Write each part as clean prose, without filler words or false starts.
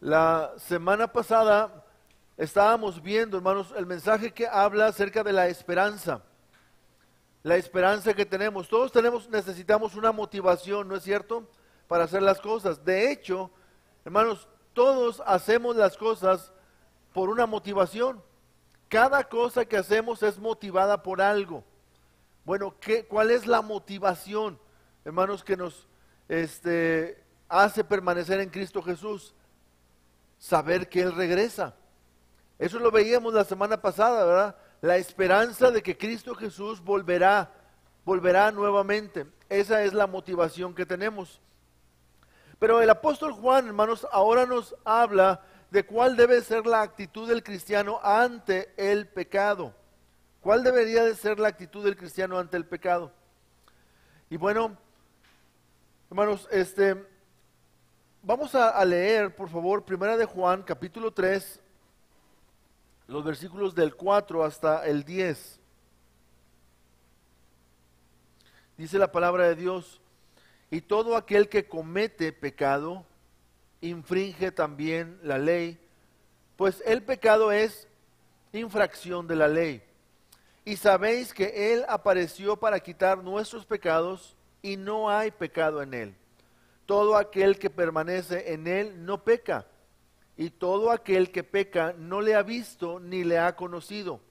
La semana pasada estábamos viendo, hermanos, el mensaje que habla acerca de la esperanza. La esperanza que tenemos. Todos necesitamos una motivación, ¿no es cierto? Para hacer las cosas. De hecho, hermanos, todos hacemos las cosas por una motivación. Cada cosa que hacemos es motivada por algo. Bueno, ¿cuál es la motivación, hermanos, que nos hace permanecer en Cristo Jesús? Saber que Él regresa. Eso lo veíamos la semana pasada, ¿verdad? La esperanza de que Cristo Jesús volverá nuevamente. Esa es la motivación que tenemos. Pero el apóstol Juan, hermanos, ahora nos habla de cuál debe ser la actitud del cristiano ante el pecado. ¿Cuál debería de ser la actitud del cristiano ante el pecado? Y bueno, hermanos, vamos a leer, por favor, Primera de Juan, capítulo 3, los versículos del 4 hasta el 10. Dice la palabra de Dios: y todo aquel que comete pecado, infringe también la ley, pues el pecado es infracción de la ley. Y sabéis que Él apareció para quitar nuestros pecados, y no hay pecado en Él. Todo aquel que permanece en Él no peca, y todo aquel que peca no le ha visto ni le ha conocido.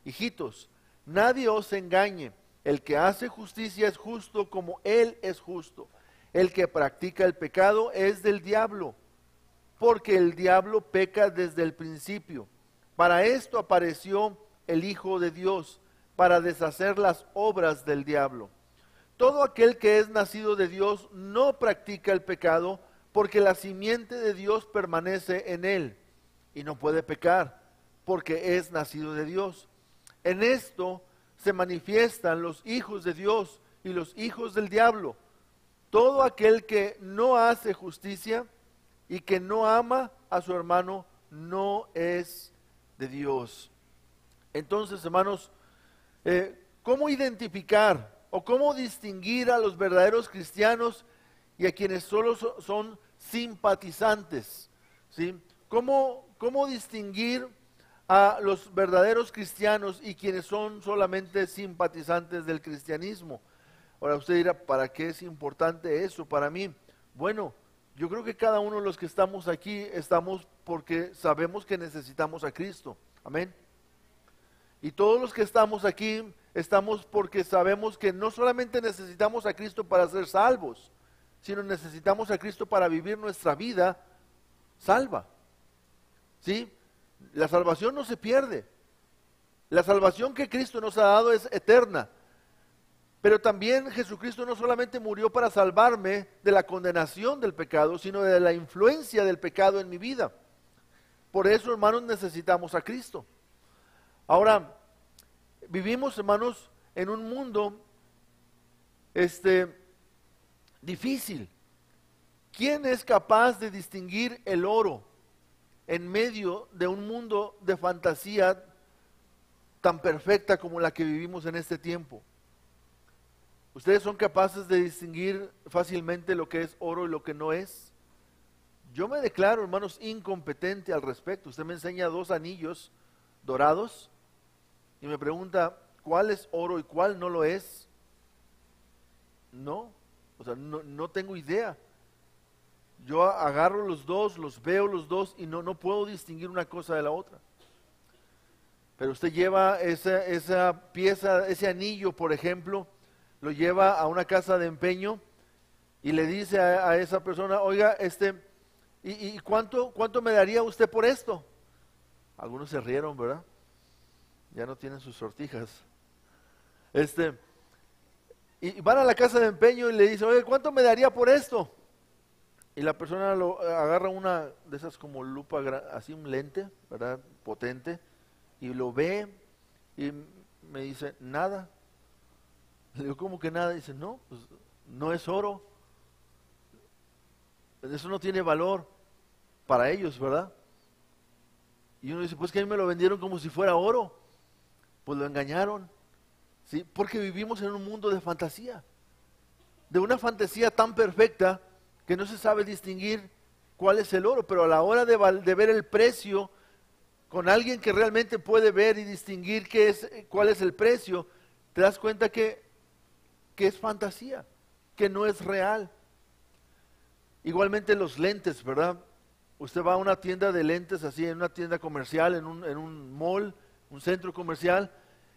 Hijitos, nadie os engañe. El que hace justicia es justo como Él es justo. El que practica el pecado es del diablo, porque el diablo peca desde el principio. Para esto apareció el Hijo de Dios, para deshacer las obras del diablo. Todo aquel que es nacido de Dios no practica el pecado, porque la simiente de Dios permanece en él, y no puede pecar, porque es nacido de Dios. En esto se manifiestan los hijos de Dios y los hijos del diablo. Todo aquel que no hace justicia y que no ama a su hermano no es de Dios. Entonces, hermanos, ¿cómo identificar o cómo distinguir a los verdaderos cristianos y a quienes solo son simpatizantes? ¿Sí? ¿Cómo distinguir a los verdaderos cristianos y quienes son solamente simpatizantes del cristianismo? Ahora usted dirá, ¿para qué es importante eso para mí? Bueno, yo creo que cada uno de los que estamos aquí estamos porque sabemos que necesitamos a Cristo. Amén. Y todos los que estamos aquí estamos porque sabemos que no solamente necesitamos a Cristo para ser salvos, sino necesitamos a Cristo para vivir nuestra vida salva. ¿Sí? La salvación no se pierde. La salvación que Cristo nos ha dado es eterna. Pero también Jesucristo no solamente murió para salvarme de la condenación del pecado, sino de la influencia del pecado en mi vida. Por eso, hermanos, necesitamos a Cristo. Ahora, vivimos, hermanos, en un mundo difícil. ¿Quién es capaz de distinguir el oro en medio de un mundo de fantasía tan perfecta como la que vivimos en este tiempo? ¿Ustedes son capaces de distinguir fácilmente lo que es oro y lo que no es? Yo me declaro, hermanos, incompetente al respecto. Usted me enseña 2 anillos dorados y me pregunta cuál es oro y cuál no lo es. No, no tengo idea. Yo agarro los dos, los veo los dos y no puedo distinguir una cosa de la otra. Pero usted lleva esa pieza, ese anillo, por ejemplo, lo lleva a una casa de empeño y le dice a esa persona, oiga, ¿y cuánto me daría usted por esto? Algunos se rieron, ¿verdad? Ya no tienen sus sortijas. Y van a la casa de empeño y le dice, oye, ¿cuánto me daría por esto? Y la persona agarra una de esas como lupa, así un lente, ¿verdad? Potente, y lo ve y me dice, nada. Le digo, ¿cómo que nada? Dice, no, pues no es oro. Eso no tiene valor para ellos, ¿verdad? Y uno dice, pues que a mí me lo vendieron como si fuera oro. Pues lo engañaron. ¿Sí? Porque vivimos en un mundo de fantasía. De una fantasía tan perfecta que no se sabe distinguir cuál es el oro, pero a la hora de ver el precio, con alguien que realmente puede ver y distinguir cuál es el precio, te das cuenta que es fantasía, que no es real. Igualmente los lentes, ¿verdad? Usted va a una tienda de lentes, así, en una tienda comercial, en un mall, un centro comercial,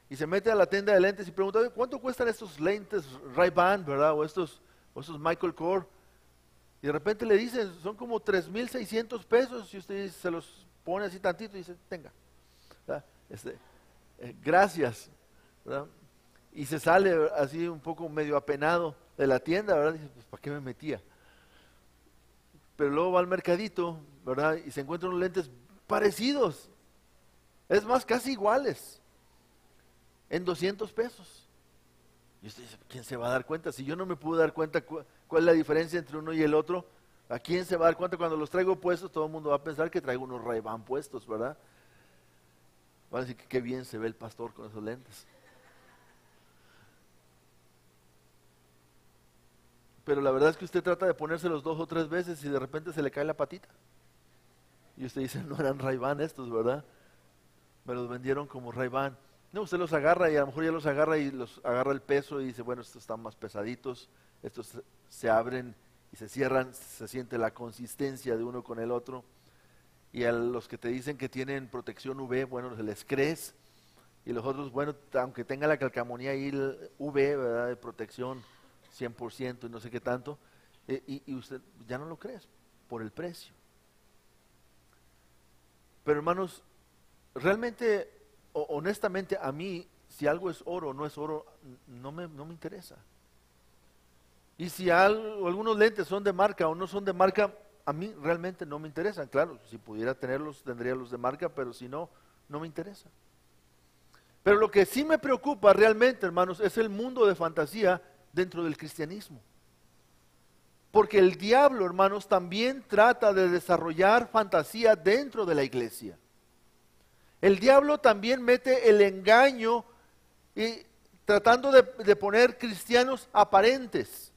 y se mete a la tienda de lentes y pregunta: ¿cuánto cuestan estos lentes Ray-Ban, ¿verdad? O estos Michael Kors. Y de repente le dicen: son como 3,600 pesos, y usted se los pone así tantito y dice: tenga, ¿verdad? Gracias, ¿verdad? Y se sale así un poco medio apenado de la tienda, ¿verdad? Dice: pues ¿para qué me metía? Pero luego va al mercadito, ¿verdad? Y se encuentran unos lentes parecidos, es más, casi iguales, en 200 pesos. Y usted dice: ¿quién se va a dar cuenta? Si yo no me pude dar cuenta cuál es la diferencia entre uno y el otro, ¿a quién se va a dar cuenta? Cuando los traigo puestos, todo el mundo va a pensar que traigo unos Ray-Ban puestos, ¿verdad? Va a decir que qué bien se ve el pastor con esos lentes. Pero la verdad es que usted trata de ponérselos 2 o 3 veces y de repente se le cae la patita. Y usted dice: no eran Ray-Ban estos, ¿verdad? Me los vendieron como Ray-Ban. No, usted los agarra y a lo mejor ya los agarra y los agarra el peso y dice: bueno, estos están más pesaditos, estos se abren y se cierran, se siente la consistencia de uno con el otro. Y a los que te dicen que tienen protección UV, bueno, se les crees. Y los otros, bueno, aunque tenga la calcamonía ahí, el UV, ¿verdad?, de protección 100% y no sé qué tanto, y usted ya no lo crees por el precio. Pero hermanos, realmente, honestamente, a mí, si algo es oro o no es oro, no me interesa. Y si algunos lentes son de marca o no son de marca, a mí realmente no me interesan. Claro, si pudiera tenerlos, tendría los de marca, pero si no, no me interesa. Pero lo que sí me preocupa realmente, hermanos, es el mundo de fantasía dentro del cristianismo. Porque el diablo, hermanos, también trata de desarrollar fantasía dentro de la iglesia. El diablo también mete el engaño y tratando de poner cristianos aparentes,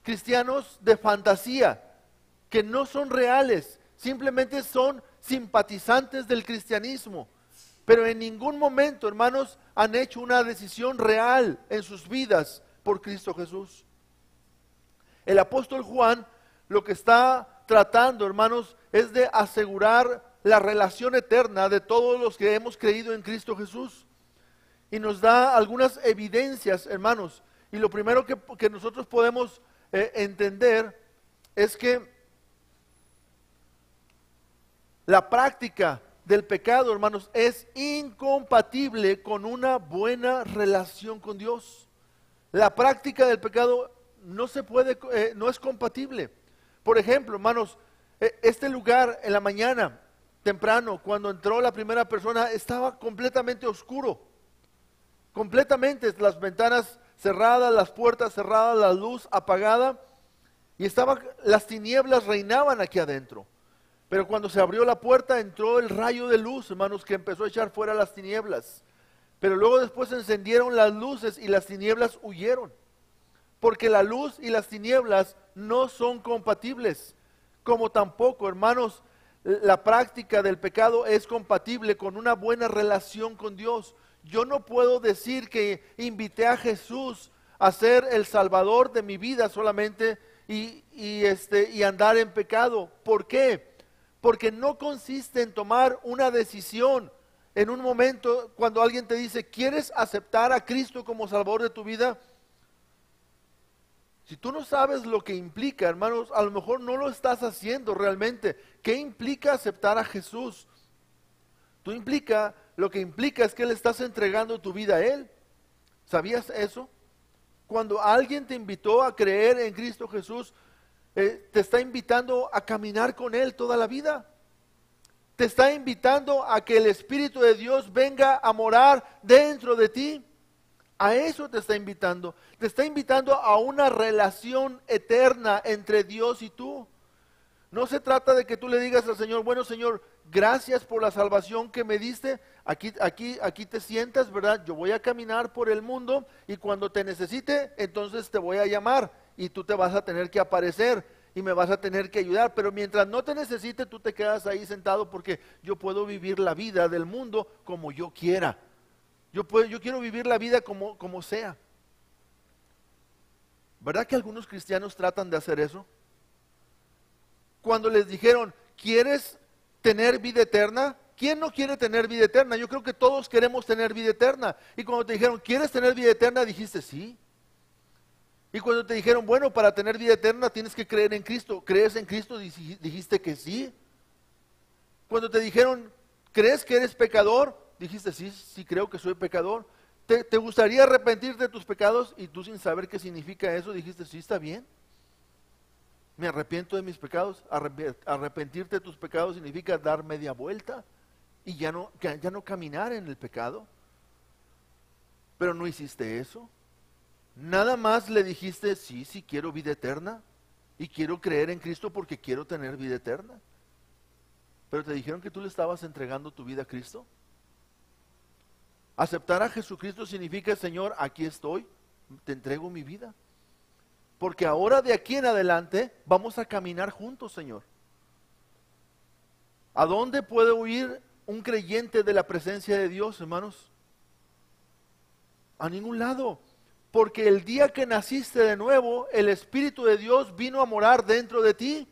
cristianos de fantasía, que no son reales, simplemente son simpatizantes del cristianismo, pero en ningún momento, hermanos, han hecho una decisión real en sus vidas por Cristo Jesús. El apóstol Juan lo que está tratando, hermanos, es de asegurar la relación eterna de todos los que hemos creído en Cristo Jesús. Y nos da algunas evidencias, hermanos. Y lo primero que nosotros podemos entender es que la práctica del pecado, hermanos, es incompatible con una buena relación con Dios. La práctica del pecado no se puede, no es compatible. Por ejemplo, hermanos, este lugar en la mañana, temprano, cuando entró la primera persona, estaba completamente oscuro. Completamente, las ventanas cerradas, las puertas cerradas, la luz apagada, y las tinieblas reinaban aquí adentro. Pero cuando se abrió la puerta, entró el rayo de luz, hermanos, que empezó a echar fuera las tinieblas. Pero luego después se encendieron las luces y las tinieblas huyeron. Porque la luz y las tinieblas no son compatibles. Como tampoco, hermanos, la práctica del pecado es compatible con una buena relación con Dios. Yo no puedo decir que invité a Jesús a ser el Salvador de mi vida solamente y andar en pecado. ¿Por qué? Porque no consiste en tomar una decisión en un momento cuando alguien te dice: ¿quieres aceptar a Cristo como Salvador de tu vida? Si tú no sabes lo que implica, hermanos, a lo mejor no lo estás haciendo realmente. ¿Qué implica aceptar a Jesús? Lo que implica es que le estás entregando tu vida a Él. ¿Sabías eso? Cuando alguien te invitó a creer en Cristo Jesús, te está invitando a caminar con Él toda la vida. Te está invitando a que el Espíritu de Dios venga a morar dentro de ti. A eso te está invitando. Te está invitando a una relación eterna entre Dios y tú. No se trata de que tú le digas al Señor: bueno, Señor, gracias por la salvación que me diste. Aquí te sientas, ¿verdad? Yo voy a caminar por el mundo y cuando te necesite, entonces te voy a llamar y tú te vas a tener que aparecer. y me vas a tener que ayudar, pero mientras no te necesite, tú te quedas ahí sentado porque yo puedo vivir la vida del mundo como yo quiera. Yo quiero vivir la vida como sea. ¿Verdad que algunos cristianos tratan de hacer eso? Cuando les dijeron, ¿quieres tener vida eterna? ¿Quién no quiere tener vida eterna? Yo creo que todos queremos tener vida eterna. Y cuando te dijeron, ¿quieres tener vida eterna? Dijiste, sí. Y cuando te dijeron, bueno, para tener vida eterna tienes que creer en Cristo. ¿Crees en Cristo? Dijiste que sí. Cuando te dijeron, ¿crees que eres pecador? Dijiste, sí, sí creo que soy pecador. ¿Te gustaría arrepentirte de tus pecados? Y tú sin saber qué significa eso, dijiste, sí, está bien. Me arrepiento de mis pecados. Arrepentirte de tus pecados significa dar media vuelta y ya no caminar en el pecado. Pero no hiciste eso. Nada más le dijiste, sí, sí quiero vida eterna y quiero creer en Cristo porque quiero tener vida eterna. Pero te dijeron que tú le estabas entregando tu vida a Cristo. Aceptar a Jesucristo significa, Señor, aquí estoy, te entrego mi vida. Porque ahora de aquí en adelante vamos a caminar juntos, Señor. ¿A dónde puede huir un creyente de la presencia de Dios, hermanos? A ningún lado. Porque el día que naciste de nuevo, el Espíritu de Dios vino a morar dentro de ti.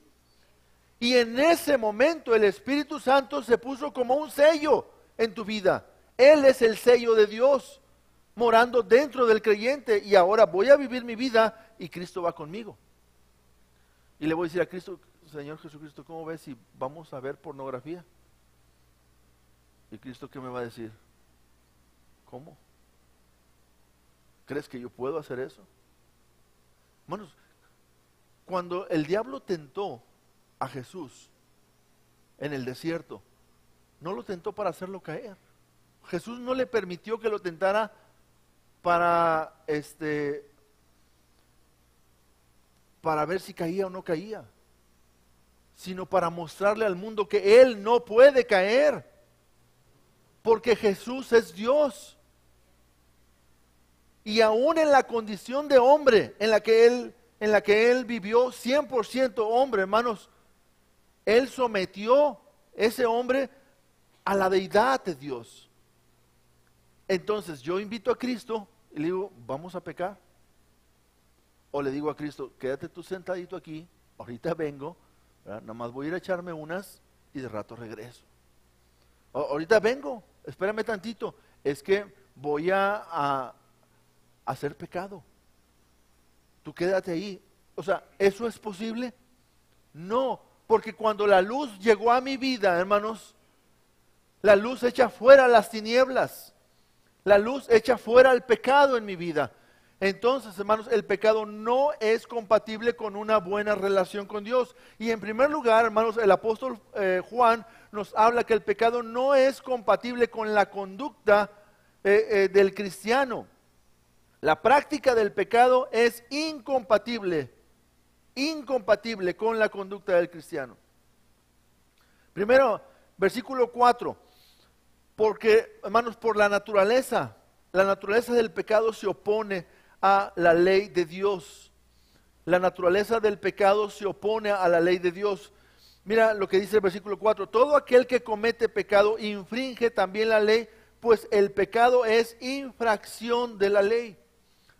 Y en ese momento el Espíritu Santo se puso como un sello en tu vida. Él es el sello de Dios morando dentro del creyente. Y ahora voy a vivir mi vida y Cristo va conmigo. Y le voy a decir a Cristo, Señor Jesucristo, ¿cómo ves si vamos a ver pornografía? Y Cristo, ¿qué me va a decir? ¿Cómo? ¿Crees que yo puedo hacer eso? Hermanos, cuando el diablo tentó a Jesús en el desierto, no lo tentó para hacerlo caer. Jesús no le permitió que lo tentara para ver si caía o no caía, sino para mostrarle al mundo que él no puede caer, porque Jesús es Dios. Y aún en la condición de hombre en la que él vivió, 100% hombre, hermanos, él sometió ese hombre a la deidad de Dios. Entonces yo invito a Cristo y le digo, vamos a pecar. O le digo a Cristo, quédate tú sentadito aquí, ahorita vengo, ¿verdad? Nada más voy a ir a echarme unas y de rato regreso. Ahorita vengo, espérame tantito, es que voy a hacer pecado. Tú quédate ahí. O sea, ¿eso es posible? No, porque cuando la luz llegó a mi vida, hermanos, la luz echa fuera las tinieblas. La luz echa fuera el pecado en mi vida. Entonces, hermanos, el pecado no es compatible con una buena relación con Dios. Y en primer lugar, hermanos, el apóstol Juan nos habla que el pecado no es compatible con la conducta del cristiano. La práctica del pecado es incompatible con la conducta del cristiano. Primero, versículo 4. Porque, hermanos, por la naturaleza del pecado se opone a la ley de Dios. La naturaleza del pecado se opone a la ley de Dios. Mira lo que dice el versículo 4. Todo aquel que comete pecado infringe también la ley, pues el pecado es infracción de la ley.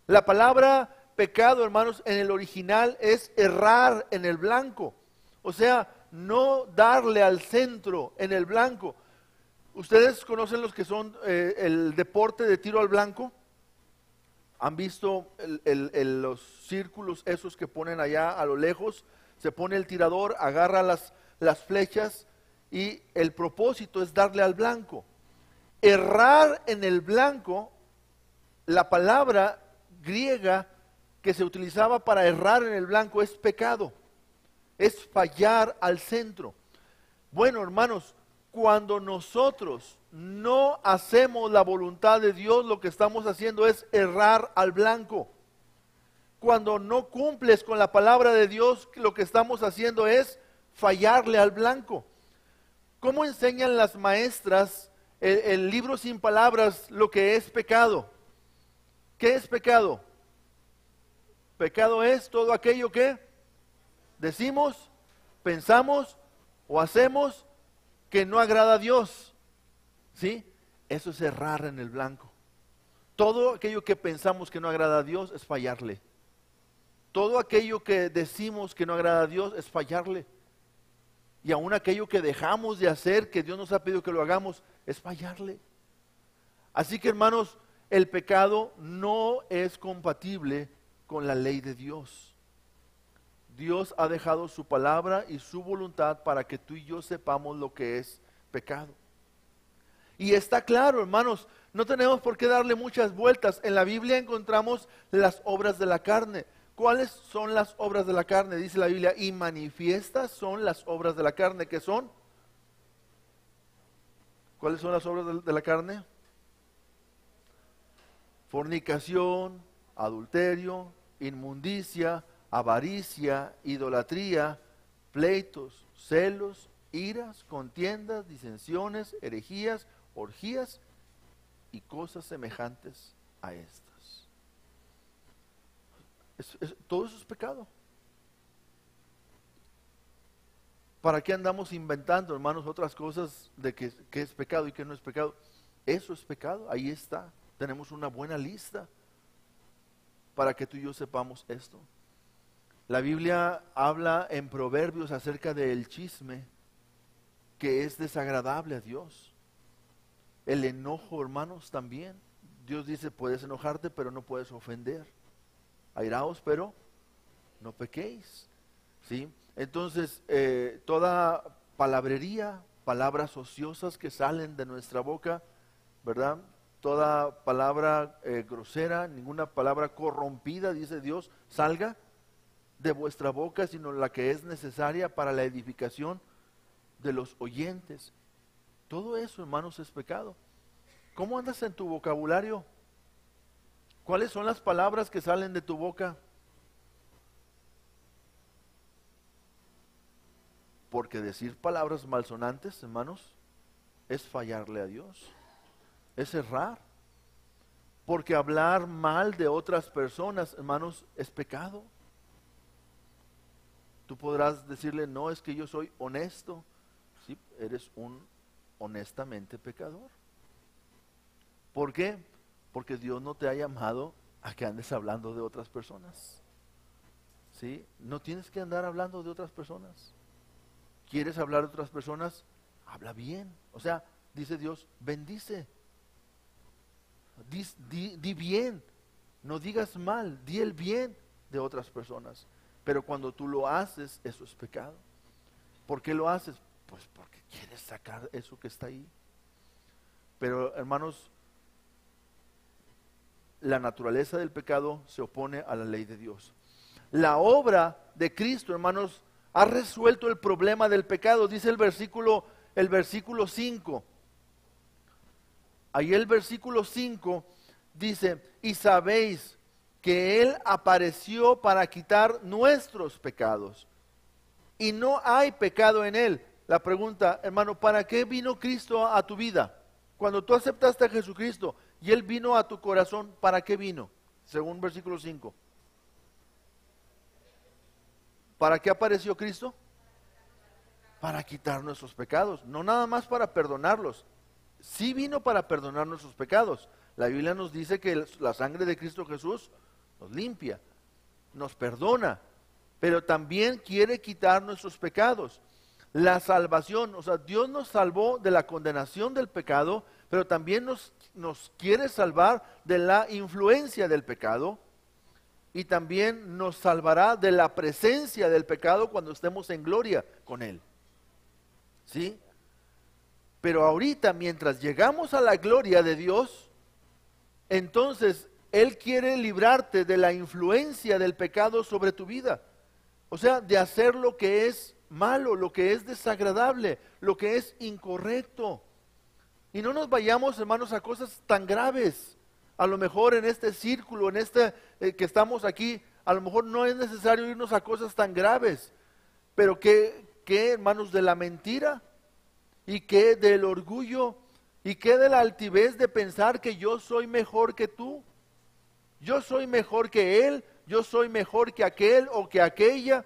La palabra pecado, hermanos, en el original es errar en el blanco. O sea, no darle al centro en el blanco. ¿Ustedes conocen los que son el deporte de tiro al blanco? ¿Han visto los círculos esos que ponen allá a lo lejos? Se pone el tirador, agarra las flechas y el propósito es darle al blanco. Errar en el blanco, la palabra griega que se utilizaba para errar en el blanco es pecado, es fallar al centro. Bueno, hermanos, cuando nosotros no hacemos la voluntad de Dios, lo que estamos haciendo es errar al blanco. Cuando no cumples con la palabra de Dios, lo que estamos haciendo es fallarle al blanco. ¿Cómo enseñan las maestras el libro sin palabras lo que es pecado? ¿Qué es pecado? Pecado es todo aquello que decimos, pensamos o hacemos que no agrada a Dios. ¿Sí? Eso es errar en el blanco. Todo aquello que pensamos que no agrada a Dios es fallarle. Todo aquello que decimos que no agrada a Dios es fallarle. Y aún aquello que dejamos de hacer, que Dios nos ha pedido que lo hagamos, es fallarle. Así que, hermanos, el pecado no es compatible con la ley de Dios. Dios ha dejado su palabra y su voluntad para que tú y yo sepamos lo que es pecado. Y está claro, hermanos, no tenemos por qué darle muchas vueltas. En la Biblia encontramos las obras de la carne. ¿Cuáles son las obras de la carne? Dice la Biblia, y manifiestas son las obras de la carne. ¿Qué son? ¿Cuáles son las obras de la carne? Fornicación, adulterio, inmundicia, avaricia, idolatría, pleitos, celos, iras, contiendas, disensiones, herejías, orgías y cosas semejantes a estas. Todo eso es pecado. ¿Para qué andamos inventando, hermanos, otras cosas de qué es pecado y qué no es pecado? Eso es pecado, ahí está. Tenemos una buena lista para que tú y yo sepamos esto. La Biblia habla en Proverbios acerca del chisme, que es desagradable a Dios. El enojo, hermanos, también. Dios dice, puedes enojarte, pero no puedes ofender. Airaos, pero no pequéis. ¿Sí? Entonces, toda palabrería, palabras ociosas que salen de nuestra boca, ¿verdad? Toda palabra grosera, ninguna palabra corrompida, dice Dios, salga de vuestra boca, sino la que es necesaria para la edificación de los oyentes. Todo eso, hermanos, es pecado. ¿Cómo andas en tu vocabulario? ¿Cuáles son las palabras que salen de tu boca? Porque decir palabras malsonantes, hermanos, es fallarle a Dios, es errar. Porque hablar mal de otras personas, hermanos, es pecado. Tú podrás decirle, no, es que yo soy honesto. Sí, eres un honestamente pecador. ¿Por qué? Porque Dios no te ha llamado a que andes hablando de otras personas. ¿Sí? No tienes que andar hablando de otras personas. ¿Quieres hablar de otras personas? Habla bien. O sea, dice Dios, bendice. Di bien. No digas mal, di el bien de otras personas. Pero cuando tú lo haces, eso es pecado. ¿Por qué lo haces? Pues porque quieres sacar eso que está ahí. Pero, hermanos, la naturaleza del pecado se opone a la ley de Dios. La obra de Cristo, hermanos, ha resuelto el problema del pecado. Dice el versículo 5. Ahí el versículo 5 dice, y sabéis que Él apareció para quitar nuestros pecados. Y no hay pecado en Él. La pregunta, hermano, ¿para qué vino Cristo a tu vida? Cuando tú aceptaste a Jesucristo y Él vino a tu corazón, ¿para qué vino? Según versículo 5. ¿Para qué apareció Cristo? Para quitar nuestros pecados, no nada más para perdonarlos. Sí vino para perdonar nuestros pecados. La Biblia nos dice que la sangre de Cristo Jesús nos limpia, nos perdona, pero también quiere quitar nuestros pecados. La salvación, o sea, Dios nos salvó de la condenación del pecado, pero también nos quiere salvar de la influencia del pecado y también nos salvará de la presencia del pecado cuando estemos en gloria con Él. ¿Sí? Pero ahorita, mientras llegamos a la gloria de Dios, entonces Él quiere librarte de la influencia del pecado sobre tu vida. O sea, de hacer lo que es malo, lo que es desagradable, lo que es incorrecto. Y no nos vayamos, hermanos, a cosas tan graves. A lo mejor en este círculo, en este que estamos aquí, a lo mejor no es necesario irnos a cosas tan graves. Pero ¿qué, hermanos, de la mentira? ¿Y qué del orgullo? ¿Y qué de la altivez de pensar que yo soy mejor que tú? Yo soy mejor que él, yo soy mejor que aquel o que aquella.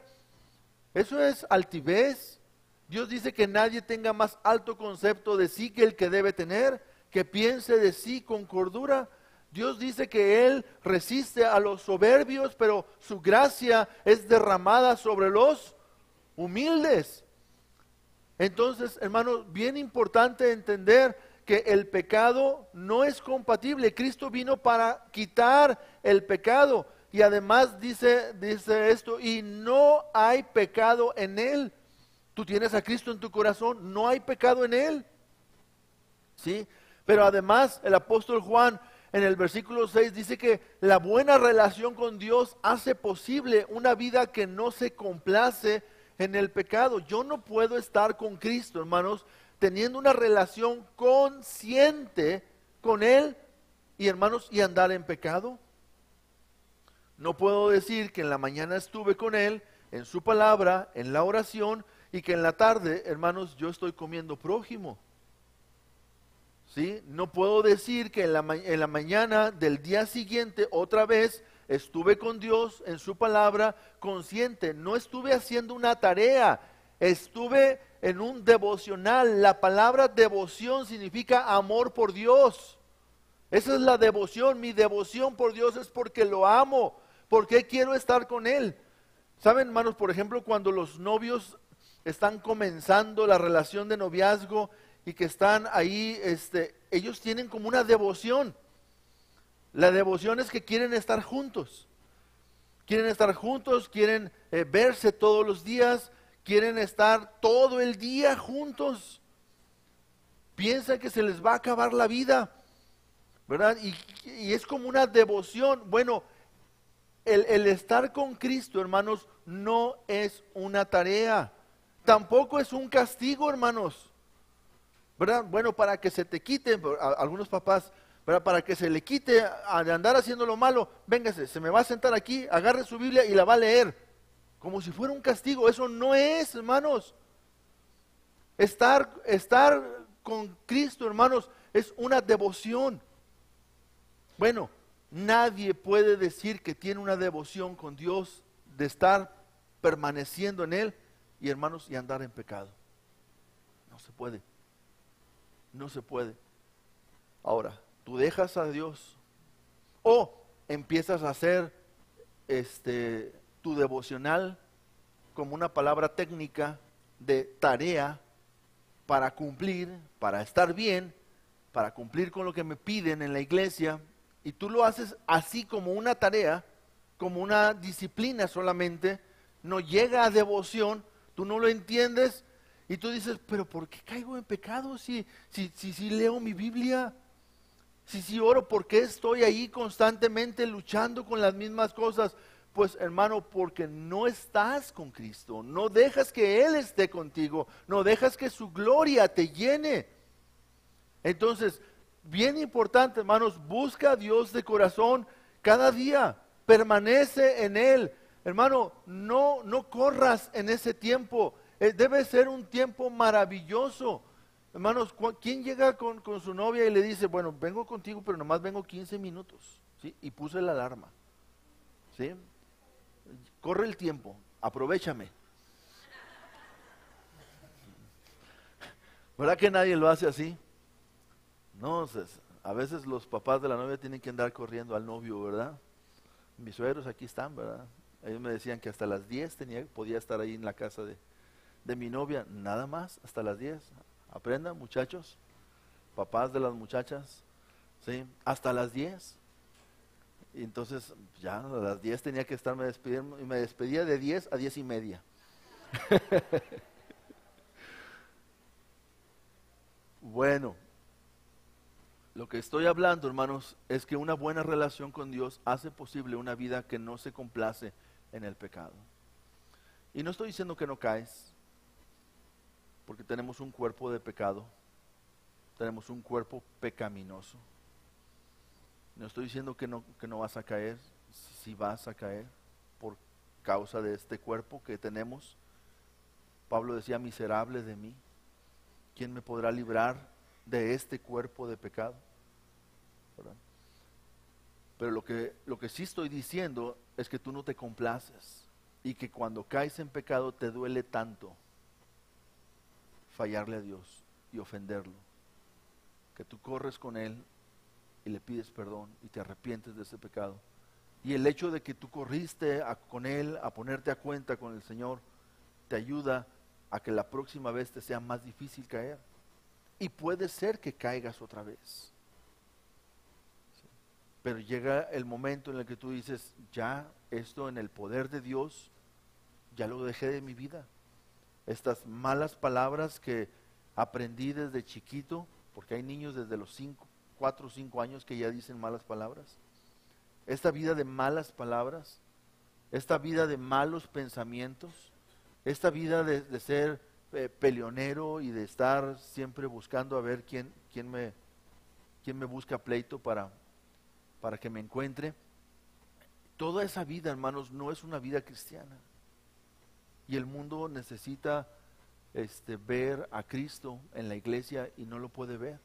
Eso es altivez. Dios dice que nadie tenga más alto concepto de sí que el que debe tener, que piense de sí con cordura. Dios dice que Él resiste a los soberbios, pero su gracia es derramada sobre los humildes. Entonces, hermanos, bien importante entender que el pecado no es compatible. Cristo vino para quitar el pecado. Y además dice esto, y no hay pecado en Él. Tú tienes a Cristo en tu corazón, no hay pecado en Él. ¿Sí? Pero además el apóstol Juan en el versículo 6 dice que la buena relación con Dios hace posible una vida que no se complace en el pecado. Yo no puedo estar con Cristo, hermanos, teniendo una relación consciente con Él y hermanos, y andar en pecado. No puedo decir que en la mañana estuve con Él, en su palabra, en la oración, y que en la tarde, hermanos, yo estoy comiendo prójimo. ¿Sí? No puedo decir que en la mañana del día siguiente otra vez estuve con Dios en su palabra consciente. No estuve haciendo una tarea, estuve en un devocional. La palabra devoción significa amor por Dios. Esa es la devoción. Mi devoción por Dios es porque lo amo, porque quiero estar con Él. ¿Saben, hermanos? Por ejemplo, cuando los novios están comenzando la relación de noviazgo y que están ahí, ellos tienen como una devoción. La devoción es que quieren estar juntos. Quieren estar juntos, quieren verse todos los días, quieren estar todo el día juntos. Piensan que se les va a acabar la vida, ¿verdad? Y es como una devoción. Bueno, el estar con Cristo, hermanos, no es una tarea. Tampoco es un castigo, hermanos. ¿Verdad? Bueno, para que se te quite, algunos papás, ¿verdad? Para que se le quite de andar haciendo lo malo, véngase, se me va a sentar aquí, agarre su Biblia y la va a leer. Como si fuera un castigo. Eso no es, hermanos. Estar con Cristo, hermanos, es una devoción. Bueno, nadie puede decir que tiene una devoción con Dios, de estar permaneciendo en Él, y hermanos, y andar en pecado. No se puede. No se puede. Ahora, tú dejas a Dios o empiezas a hacer tu devocional como una palabra técnica de tarea para cumplir, para estar bien, para cumplir con lo que me piden en la iglesia, y tú lo haces así como una tarea, como una disciplina solamente, no llega a devoción, tú no lo entiendes. Y tú dices, pero ¿por qué caigo en pecado si leo mi Biblia? Si oro, ¿por qué estoy ahí constantemente luchando con las mismas cosas? Pues hermano, porque no estás con Cristo, no dejas que Él esté contigo, no dejas que su gloria te llene. Entonces, bien importante, hermanos, busca a Dios de corazón cada día, permanece en Él. Hermano, no corras en ese tiempo. Debe ser un tiempo maravilloso. Hermanos, ¿quién llega con su novia y le dice, bueno, vengo contigo, pero nomás vengo 15 minutos? ¿Sí? Y puse la alarma. ¿Sí? Corre el tiempo, aprovéchame. ¿Verdad que nadie lo hace así? No, a veces los papás de la novia tienen que andar corriendo al novio, ¿verdad? Mis suegros aquí están, ¿verdad? Ellos me decían que hasta las 10 podía estar ahí en la casa de mi novia, nada más, hasta las 10. Aprendan, muchachos, papás de las muchachas, ¿sí? Hasta las 10. Y entonces, ya a las 10 tenía que estarme despidiendo, y me despedía de 10 a 10 y media. Bueno, lo que estoy hablando, hermanos, es que una buena relación con Dios hace posible una vida que no se complace en el pecado. Y no estoy diciendo que no caes, porque tenemos un cuerpo de pecado, tenemos un cuerpo pecaminoso. No estoy diciendo que no vas a caer, si vas a caer por causa de este cuerpo que tenemos. Pablo decía, miserable de mí, ¿quién me podrá librar de este cuerpo de pecado? ¿Verdad? Pero lo que sí estoy diciendo es que tú no te complaces. y que cuando caes en pecado te duele tanto fallarle a Dios y ofenderlo, que tú corres con Él y le pides perdón y te arrepientes de ese pecado. Y el hecho de que tú corriste con Él a ponerte a cuenta con el Señor, te ayuda a que la próxima vez te sea más difícil caer. Y puede ser que caigas otra vez. Sí. Pero llega el momento en el que tú dices, ya esto en el poder de Dios, ya lo dejé de mi vida. Estas malas palabras que aprendí desde chiquito, porque hay niños desde los 4 o 5 años que ya dicen malas palabras. Esta vida de malas palabras, esta vida de malos pensamientos, esta vida de ser peleonero y de estar siempre buscando a ver quién me busca pleito para que me encuentre. Toda esa vida, hermanos, no es una vida cristiana. Y el mundo necesita ver a Cristo en la iglesia y no lo puede ver.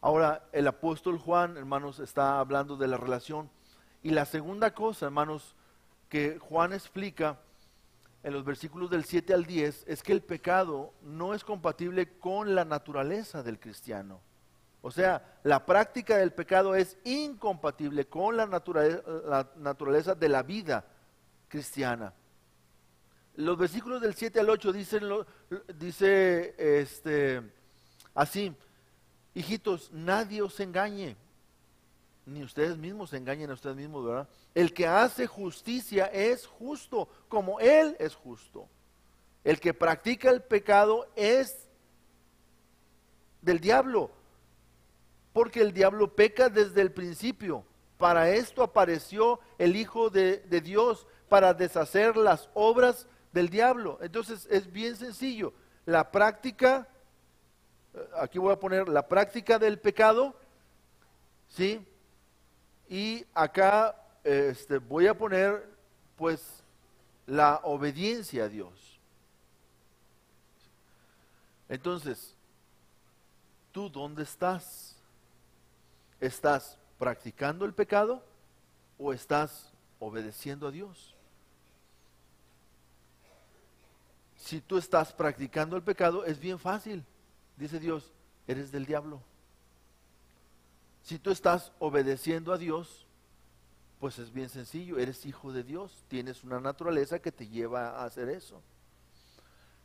Ahora, el apóstol Juan, hermanos, está hablando de la relación. Y la segunda cosa, hermanos, que Juan explica en los versículos del 7 al 10, es que el pecado no es compatible con la naturaleza del cristiano. O sea, la práctica del pecado es incompatible con la naturaleza de la vida cristiana. Los versículos del 7 al 8 dice así: hijitos, nadie os engañe, ni ustedes mismos se engañen a ustedes mismos, ¿verdad? El que hace justicia es justo, como Él es justo. El que practica el pecado es del diablo, porque el diablo peca desde el principio. Para esto apareció el Hijo de Dios, para deshacer las obras del diablo. Entonces es bien sencillo. La práctica, aquí voy a poner la práctica del pecado, ¿sí? Y acá voy a poner pues la obediencia a Dios. Entonces, ¿tú dónde estás? ¿Estás practicando el pecado o estás obedeciendo a Dios? Si tú estás practicando el pecado, es bien fácil. Dice Dios, eres del diablo. Si tú estás obedeciendo a Dios, pues es bien sencillo, eres hijo de Dios, tienes una naturaleza que te lleva a hacer eso.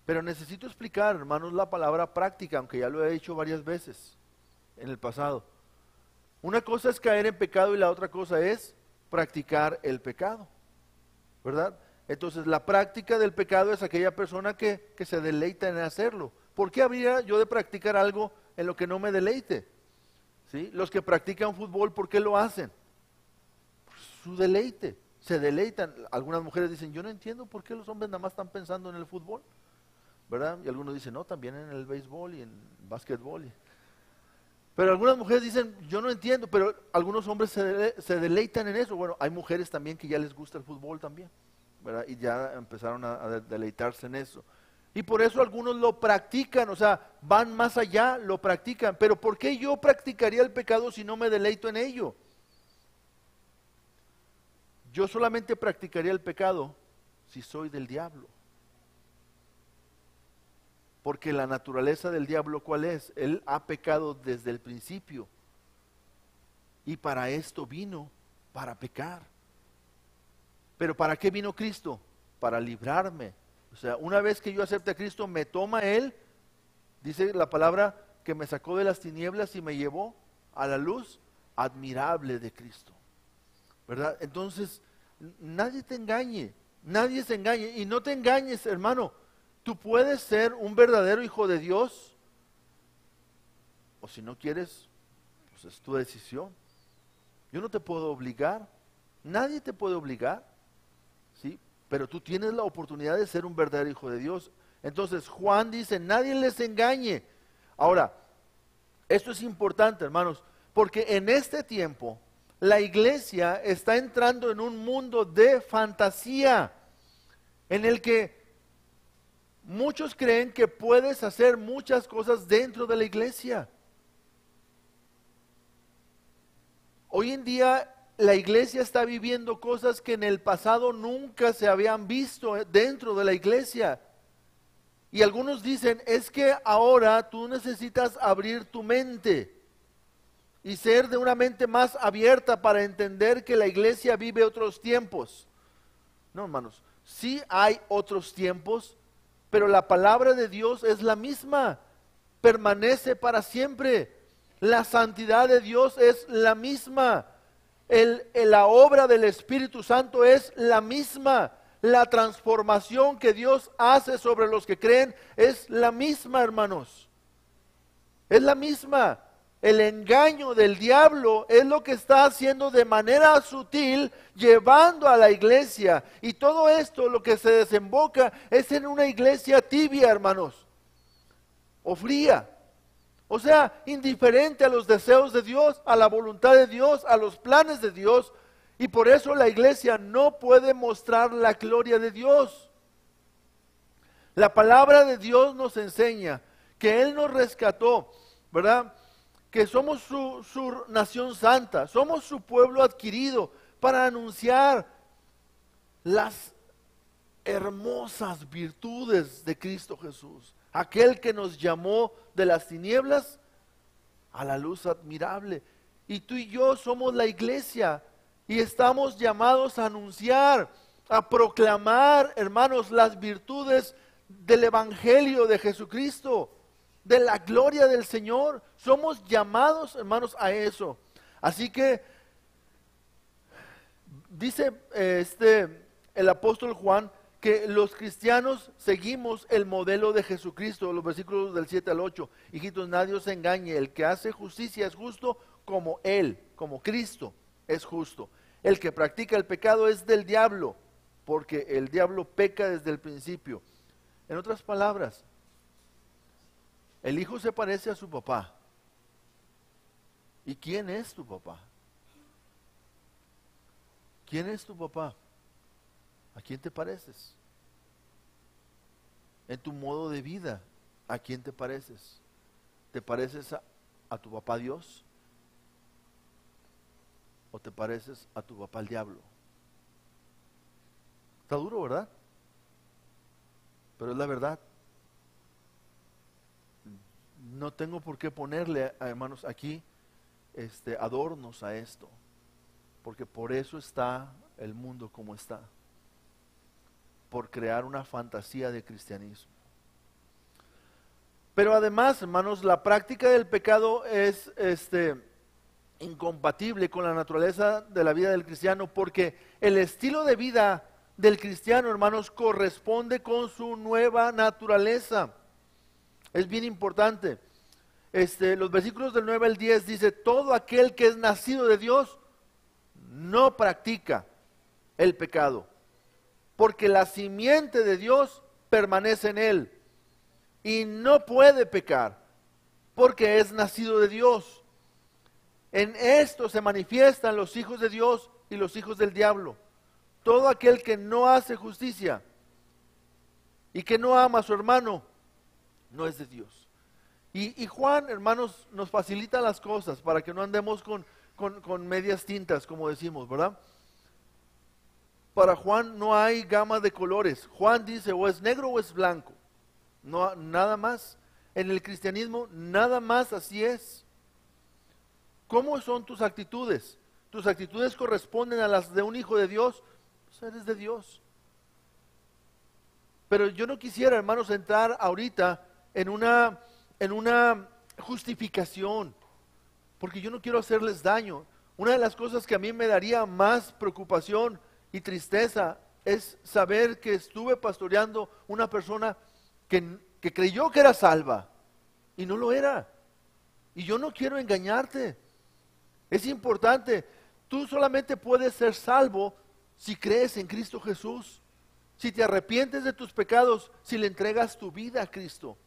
Pero necesito explicar, hermanos, la palabra práctica, aunque ya lo he hecho varias veces en el pasado. Una cosa es caer en pecado y la otra cosa es practicar el pecado, ¿verdad? Entonces la práctica del pecado es aquella persona que se deleita en hacerlo. ¿Por qué habría yo de practicar algo en lo que no me deleite? ¿Sí? Los que practican fútbol, ¿por qué lo hacen? Por su deleite, se deleitan. Algunas mujeres dicen, yo no entiendo por qué los hombres nada más están pensando en el fútbol, ¿verdad? Y algunos dicen, no, también en el béisbol y en el básquetbol. Pero algunas mujeres dicen, yo no entiendo, pero algunos hombres se deleitan en eso. Bueno, hay mujeres también que ya les gusta el fútbol también, ¿verdad? Y ya empezaron a deleitarse en eso. Y por eso algunos lo practican, o sea, van más allá, lo practican. Pero ¿por qué yo practicaría el pecado si no me deleito en ello? Yo solamente practicaría el pecado si soy del diablo. Porque la naturaleza del diablo, ¿cuál es? Él ha pecado desde el principio. Y para esto vino, para pecar. ¿Pero para qué vino Cristo? Para librarme. O sea, una vez que yo acepte a Cristo, me toma Él, dice la palabra, que me sacó de las tinieblas y me llevó a la luz admirable de Cristo. ¿Verdad? Entonces, nadie te engañe, nadie se engañe. Y no te engañes, hermano. Tú puedes ser un verdadero hijo de Dios, o si no quieres, pues es tu decisión. Yo no te puedo obligar, nadie te puede obligar, ¿sí? Pero tú tienes la oportunidad de ser un verdadero hijo de Dios. Entonces Juan dice, nadie les engañe. Ahora, esto es importante, hermanos, porque en este tiempo la iglesia está entrando en un mundo de fantasía, en el que muchos creen que puedes hacer muchas cosas dentro de la iglesia. Hoy en día la iglesia está viviendo cosas que en el pasado nunca se habían visto dentro de la iglesia. Y algunos dicen, es que ahora tú necesitas abrir tu mente y ser de una mente más abierta para entender que la iglesia vive otros tiempos. No, hermanos, sí hay otros tiempos, pero la palabra de Dios es la misma, permanece para siempre. La santidad de Dios es la misma. La obra del Espíritu Santo es la misma. La transformación que Dios hace sobre los que creen es la misma, hermanos. Es la misma. El engaño del diablo es lo que está haciendo de manera sutil, llevando a la iglesia. Y todo esto lo que se desemboca es en una iglesia tibia, hermanos, o fría. O sea, indiferente a los deseos de Dios, a la voluntad de Dios, a los planes de Dios. Y por eso la iglesia no puede mostrar la gloria de Dios. La palabra de Dios nos enseña que Él nos rescató, ¿verdad? Que somos su nación santa, somos su pueblo adquirido para anunciar las hermosas virtudes de Cristo Jesús, aquel que nos llamó de las tinieblas a la luz admirable. Y tú y yo somos la iglesia y estamos llamados a anunciar, a proclamar, hermanos, las virtudes del evangelio de Jesucristo, de la gloria del Señor. Somos llamados, hermanos, a eso. Así que dice el apóstol Juan que los cristianos seguimos el modelo de Jesucristo, los versículos del 7 al 8. Hijitos, nadie os engañe, el que hace justicia es justo como Él, como Cristo es justo. El que practica el pecado es del diablo, porque el diablo peca desde el principio. En otras palabras, el hijo se parece a su papá. ¿Y quién es tu papá? ¿Quién es tu papá? ¿A quién te pareces? En tu modo de vida, ¿a quién te pareces? ¿Te pareces a tu papá Dios? ¿O te pareces a tu papá el diablo? Está duro, ¿verdad? Pero es la verdad. No tengo por qué ponerle, hermanos, aquí adornos a esto, porque por eso está el mundo como está, por crear una fantasía de cristianismo. Pero además, hermanos, la práctica del pecado es incompatible con la naturaleza de la vida del cristiano, porque el estilo de vida del cristiano, hermanos, corresponde con su nueva naturaleza. Es bien importante. Los versículos del 9 al 10 dice, todo aquel que es nacido de Dios no practica el pecado, porque la simiente de Dios permanece en él y no puede pecar, porque es nacido de Dios. En esto se manifiestan los hijos de Dios y los hijos del diablo. Todo aquel que no hace justicia y que no ama a su hermano, no es de Dios. Y Juan, hermanos, nos facilita las cosas para que no andemos con medias tintas, como decimos, ¿verdad? Para Juan no hay gama de colores. Juan dice o es negro o es blanco. No, nada más. En el cristianismo, nada más así es. ¿Cómo son tus actitudes? ¿Tus actitudes corresponden a las de un hijo de Dios? Pues eres de Dios. Pero yo no quisiera, hermanos, entrar ahorita en una justificación, porque yo no quiero hacerles daño. Una de las cosas que a mí me daría más preocupación y tristeza es saber que estuve pastoreando una persona que creyó que era salva y no lo era. Y yo no quiero engañarte. Es importante, tú solamente puedes ser salvo si crees en Cristo Jesús, si te arrepientes de tus pecados, si le entregas tu vida a Cristo.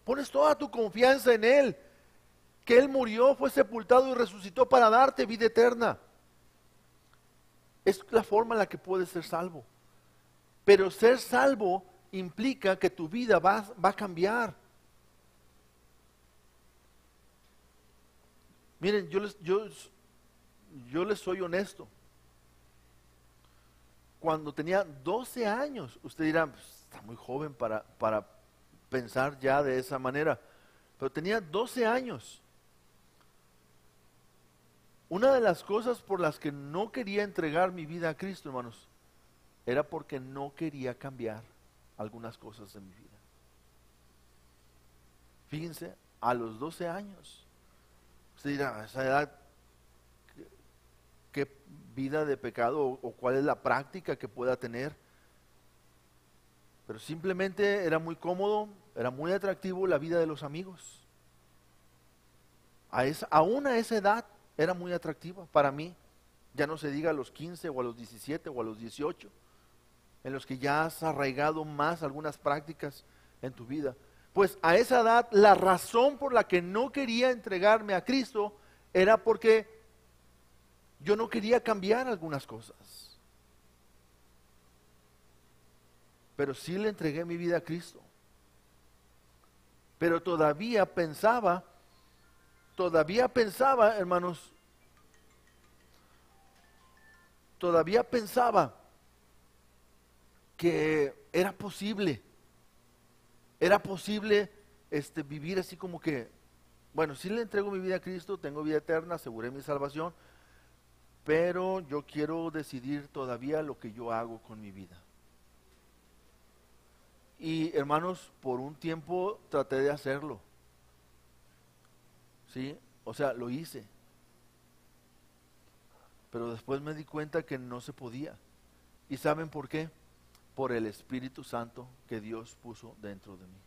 Pones toda tu confianza en Él, que Él murió, fue sepultado y resucitó para darte vida eterna. Es la forma en la que puedes ser salvo. Pero ser salvo implica que tu vida va a cambiar. Miren, yo les soy honesto. cuando tenía 12 años. Usted dirá, pues, está muy joven para pensar ya de esa manera. Pero tenía 12 años. Una de las cosas por las que no quería entregar mi vida a Cristo, hermanos, era porque no quería cambiar algunas cosas de mi vida. Fíjense, a los 12 años. Usted dirá, a esa edad, ¿qué vida de pecado o cuál es la práctica que pueda tener? Pero simplemente era muy cómodo, era muy atractivo la vida de los amigos. Aún a esa edad era muy atractiva para mí. Ya no se diga a los 15 o a los 17 o a los 18, en los que ya has arraigado más algunas prácticas en tu vida. Pues a esa edad la razón por la que no quería entregarme a Cristo era porque yo no quería cambiar algunas cosas. Pero sí le entregué mi vida a Cristo. Pero todavía pensaba, hermanos, todavía pensaba que era posible vivir así como que, bueno, si le entrego mi vida a Cristo, tengo vida eterna, aseguré mi salvación, pero yo quiero decidir todavía lo que yo hago con mi vida. Y hermanos, por un tiempo traté de hacerlo, ¿sí? O sea, lo hice, pero después me di cuenta que no se podía. ¿Y saben por qué? Por el Espíritu Santo que Dios puso dentro de mí.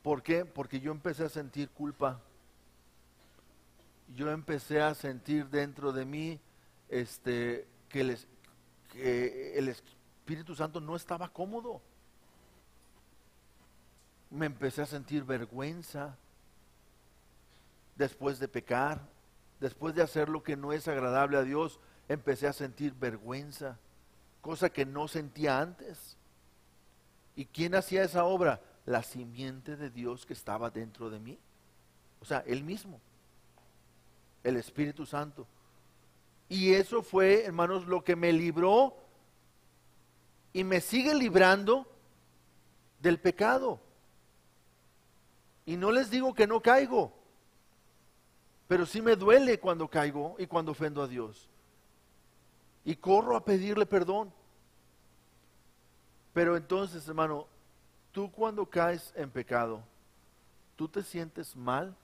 ¿Por qué? Porque yo empecé a sentir culpa. Yo empecé a sentir dentro de mí que el Espíritu Santo no estaba cómodo. Me empecé a sentir vergüenza después de pecar, después de hacer lo que no es agradable a Dios. Empecé a sentir vergüenza, cosa que no sentía antes. ¿Y quién hacía esa obra? La simiente de Dios que estaba dentro de mí. O sea, Él mismo, el Espíritu Santo. Y eso fue, hermanos, lo que me libró y me sigue librando del pecado. Y no les digo que no caigo, pero sí me duele cuando caigo y cuando ofendo a Dios. Y corro a pedirle perdón. Pero entonces, hermano, tú cuando caes en pecado, ¿tú te sientes mal?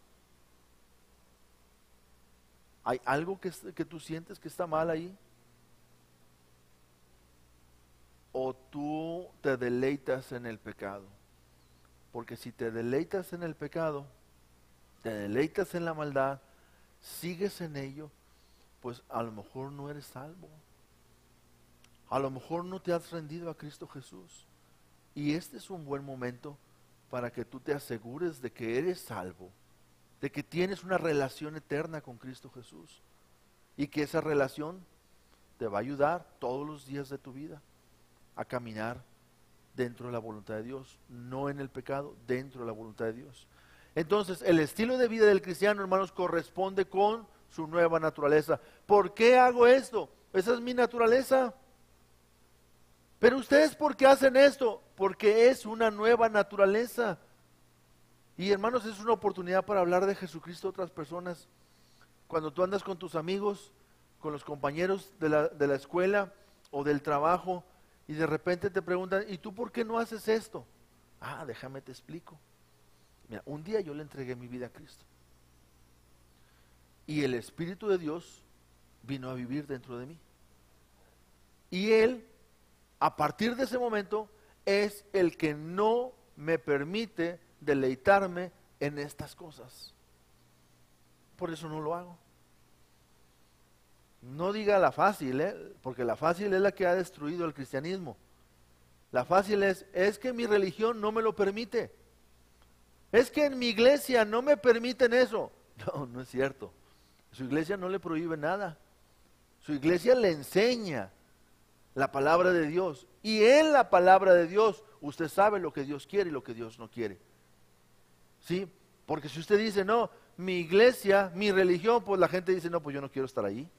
¿Hay algo que tú sientes que está mal ahí? ¿O tú te deleitas en el pecado? Porque si te deleitas en el pecado, te deleitas en la maldad, sigues en ello, pues a lo mejor no eres salvo. A lo mejor no te has rendido a Cristo Jesús. Y este es un buen momento para que tú te asegures de que eres salvo, de que tienes una relación eterna con Cristo Jesús y que esa relación te va a ayudar todos los días de tu vida a caminar dentro de la voluntad de Dios, no en el pecado, dentro de la voluntad de Dios. Entonces, el estilo de vida del cristiano, hermanos, corresponde con su nueva naturaleza. ¿Por qué hago esto? Esa es mi naturaleza. Pero ustedes, ¿por qué hacen esto? Porque es una nueva naturaleza. Y hermanos, es una oportunidad para hablar de Jesucristo a otras personas. Cuando tú andas con tus amigos, con los compañeros de la escuela o del trabajo, y de repente te preguntan, ¿y tú por qué no haces esto? Ah, déjame te explico. Mira, un día yo le entregué mi vida a Cristo. Y el Espíritu de Dios vino a vivir dentro de mí. Y Él, a partir de ese momento, es el que no me permite deleitarme en estas cosas. Por eso no lo hago. No diga la fácil, porque la fácil es la que ha destruido el cristianismo. La fácil es que mi religión no me lo permite. Es que en mi iglesia no me permiten eso. No, no es cierto. Su iglesia no le prohíbe nada. Su iglesia le enseña la palabra de Dios. Y en la palabra de Dios usted sabe lo que Dios quiere y lo que Dios no quiere. ¿Sí? Porque si usted dice, no, mi iglesia, mi religión, pues la gente dice, no, pues yo no quiero estar ahí.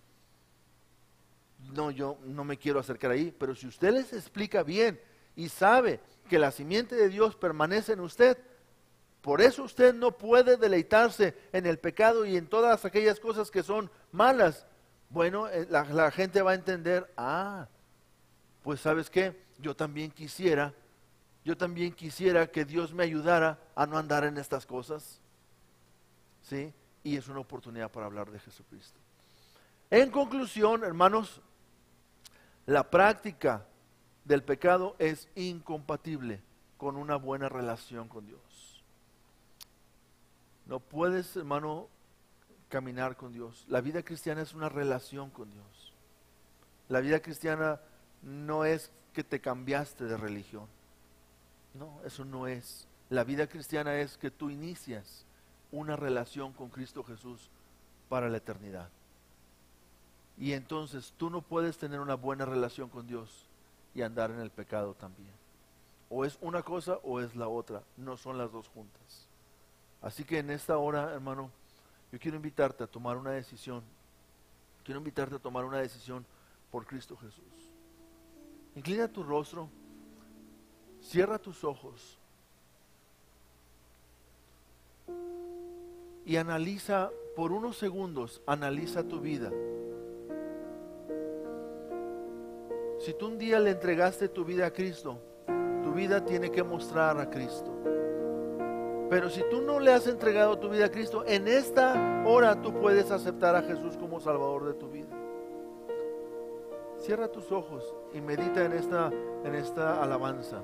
no, yo no me quiero acercar ahí. Pero si usted les explica bien y sabe que la simiente de Dios permanece en usted, por eso usted no puede deleitarse en el pecado y en todas aquellas cosas que son malas. Bueno, la gente va a entender, pues ¿sabes qué? Yo también quisiera que Dios me ayudara a no andar en estas cosas. ¿Sí? Y es una oportunidad para hablar de Jesucristo. En conclusión, hermanos, la práctica del pecado es incompatible con una buena relación con Dios. No puedes, hermano, caminar con Dios. La vida cristiana es una relación con Dios. La vida cristiana no es que te cambiaste de religión. No, eso no es. La vida cristiana es que tú inicias una relación con Cristo Jesús para la eternidad. Y entonces tú no puedes tener una buena relación con Dios y andar en el pecado también. O es una cosa o es la otra, no son las dos juntas. Así que en esta hora, hermano, yo quiero invitarte a tomar una decisión. Quiero invitarte a tomar una decisión por Cristo Jesús. Inclina tu rostro, cierra tus ojos y analiza por unos segundos, analiza tu vida. Si tú un día le entregaste tu vida a Cristo, tu vida tiene que mostrar a Cristo. Pero si tú no le has entregado tu vida a Cristo, en esta hora tú puedes aceptar a Jesús como Salvador de tu vida. Cierra tus ojos y medita en esta alabanza.